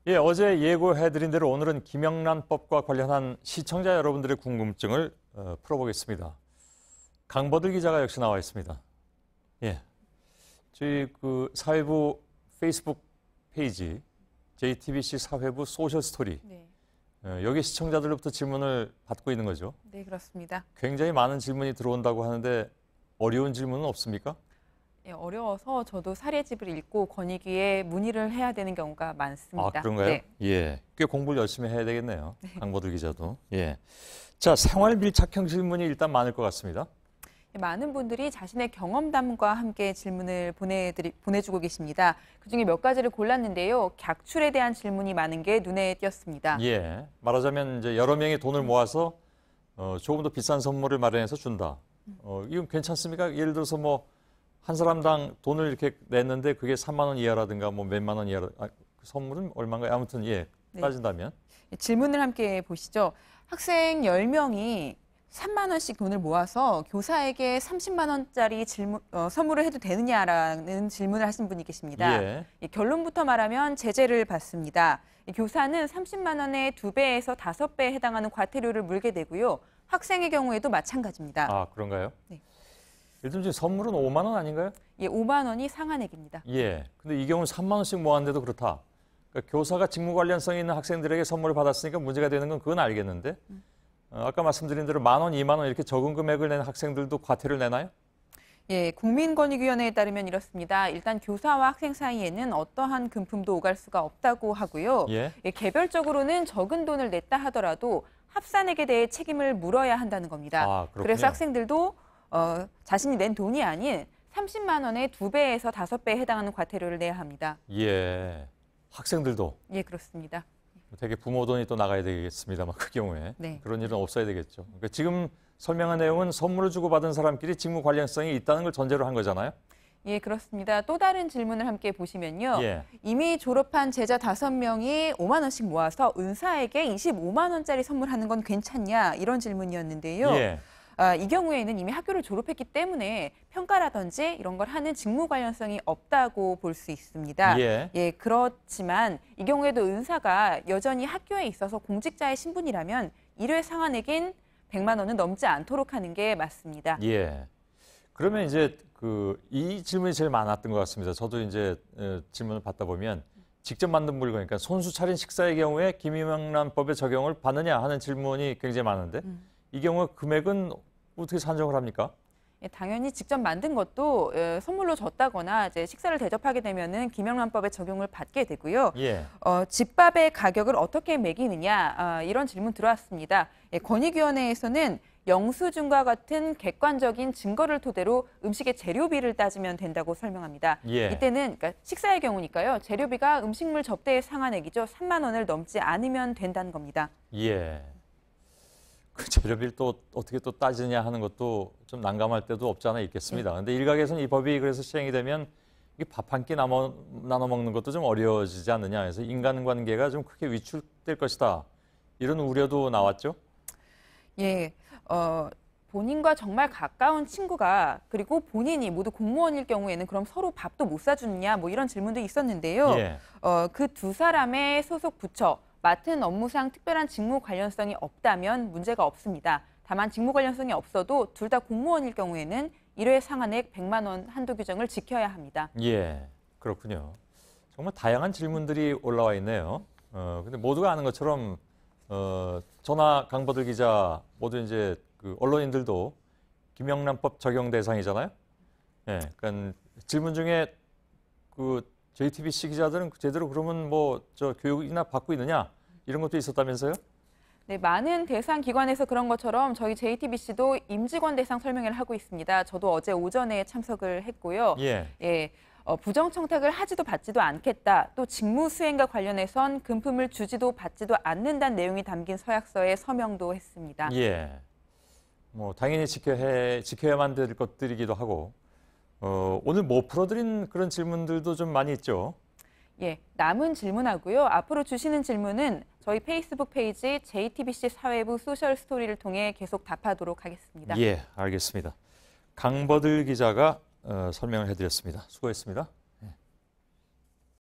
예, 어제 예고해드린 대로 오늘은 김영란법과 관련한 시청자 여러분들의 궁금증을 풀어보겠습니다. 강버들 기자가 역시 나와 있습니다. 예, 저희 사회부 페이스북 페이지 JTBC 사회부 소셜 스토리 네. 여기 시청자들로부터 질문을 받고 있는 거죠. 네, 그렇습니다. 굉장히 많은 질문이 들어온다고 하는데 어려운 질문은 없습니까? 예, 어려워서 저도 사례집을 읽고 권익위에 문의를 해야 되는 경우가 많습니다. 아, 그런가요? 네. 예, 꽤 공부를 열심히 해야 되겠네요. 강버들 기자도. 예. 자, 생활 밀착형 질문이 일단 많을 것 같습니다. 많은 분들이 자신의 경험담과 함께 질문을 보내주고 계십니다. 그중에 몇 가지를 골랐는데요. 객출에 대한 질문이 많은 게 눈에 띄었습니다. 예, 말하자면 이제 여러 명이 돈을 모아서 조금 더 비싼 선물을 마련해서 준다. 이건 괜찮습니까? 예를 들어서 뭐 한 사람당 돈을 이렇게 냈는데 그게 3만 원 이하라든가 뭐 몇만 원 이하라, 그 선물은 얼마인가요? 아무튼 예, 따진다면. 네. 질문을 함께 보시죠. 학생 10명이 3만 원씩 돈을 모아서 교사에게 30만 원짜리 선물을 해도 되느냐라는 질문을 하신 분이 계십니다. 예. 결론부터 말하면 제재를 받습니다. 교사는 30만 원의 2배에서 5배에 해당하는 과태료를 물게 되고요. 학생의 경우에도 마찬가지입니다. 아, 그런가요? 네. 예를 들면 지금 선물은 5만 원 아닌가요? 예, 5만 원이 상한액입니다. 예. 근데 이 경우는 3만 원씩 모았는데도 그렇다. 그러니까 교사가 직무 관련성이 있는 학생들에게 선물을 받았으니까 문제가 되는 건 그건 알겠는데 아까 말씀드린 대로 1만 원, 2만 원 이렇게 적은 금액을 내는 학생들도 과태료를 내나요? 예, 국민권익위원회에 따르면 이렇습니다. 일단 교사와 학생 사이에는 어떠한 금품도 오갈 수가 없다고 하고요. 예. 예, 개별적으로는 적은 돈을 냈다 하더라도 합산액에 대해 책임을 물어야 한다는 겁니다. 아, 그렇군요. 그래서 학생들도 자신이 낸 돈이 아닌 30만 원의 2배에서 5배에 해당하는 과태료를 내야 합니다. 예. 학생들도. 예, 그렇습니다. 되게 부모 돈이 또 나가야 되겠습니다만 그 경우에 네. 그런 일은 없어야 되겠죠. 그러니까 지금 설명한 내용은 선물을 주고받은 사람끼리 직무 관련성이 있다는 걸 전제로 한 거잖아요. 예, 그렇습니다. 또 다른 질문을 함께 보시면요. 예. 이미 졸업한 제자 5명이 5만 원씩 모아서 은사에게 25만 원짜리 선물하는 건 괜찮냐? 이런 질문이었는데요. 예. 이 경우에는 이미 학교를 졸업했기 때문에 평가라든지 이런 걸 하는 직무 관련성이 없다고 볼 수 있습니다. 예. 그렇지만 이 경우에도 은사가 여전히 학교에 있어서 공직자의 신분이라면 1회 상한액인 100만 원은 넘지 않도록 하는 게 맞습니다. 예. 그러면 이제 이 질문이 제일 많았던 것 같습니다. 저도 이제 질문을 받다 보면 직접 만든 물건, 그러니까 손수 차린 식사의 경우에 김영란법의 적용을 받느냐 하는 질문이 굉장히 많은데 이 경우 금액은 어떻게 산정을 합니까? 예, 당연히 직접 만든 것도 선물로 줬다거나 이제 식사를 대접하게 되면은 김영란법의 적용을 받게 되고요. 예. 집밥의 가격을 어떻게 매기느냐 이런 질문 들어왔습니다. 예, 권익위원회에서는 영수증과 같은 객관적인 증거를 토대로 음식의 재료비를 따지면 된다고 설명합니다. 예. 이때는 그러니까 식사의 경우니까요. 재료비가 음식물 접대의 상한액이죠. 3만 원을 넘지 않으면 된다는 겁니다. 예. 그 재료비를 또 어떻게 또 따지냐 하는 것도 좀 난감할 때도 없지 않아 있겠습니다. 그런데 일각에서는 이 법이 그래서 시행이 되면 밥 한 끼 나눠 먹는 것도 좀 어려워지지 않느냐 해서 인간관계가 좀 크게 위축될 것이다. 이런 우려도 나왔죠? 예, 본인과 정말 가까운 친구가 그리고 본인이 모두 공무원일 경우에는 그럼 서로 밥도 못 사주느냐 뭐 이런 질문도 있었는데요. 예. 그 두 사람의 소속 부처, 맡은 업무상 특별한 직무 관련성이 없다면 문제가 없습니다. 다만 직무 관련성이 없어도 둘 다 공무원일 경우에는 1회 상한액 100만 원 한도 규정을 지켜야 합니다. 예, 그렇군요. 정말 다양한 질문들이 올라와 있네요. 근데 모두가 아는 것처럼 저나 강버들 기자 모두 이제 언론인들도 김영란법 적용 대상이잖아요. 예, 그러니까 질문 중에 JTBC 기자들은 제대로 그러면 교육이나 받고 있느냐 이런 것도 있었다면서요? 네, 많은 대상 기관에서 그런 것처럼 저희 JTBC도 임직원 대상 설명회를 하고 있습니다. 저도 어제 오전에 참석을 했고요. 예. 부정 청탁을 하지도 받지도 않겠다. 또 직무 수행과 관련해선 금품을 주지도 받지도 않는다는 내용이 담긴 서약서에 서명도 했습니다. 예. 당연히 지켜야만 될 것들이기도 하고 오늘 못 풀어드린 그런 질문들도 좀 많이 있죠. 예, 남은 질문하고요. 앞으로 주시는 질문은 저희 페이스북 페이지 JTBC 사회부 소셜 스토리를 통해 계속 답하도록 하겠습니다. 예, 알겠습니다. 강버들 기자가 설명을 해드렸습니다. 수고했습니다.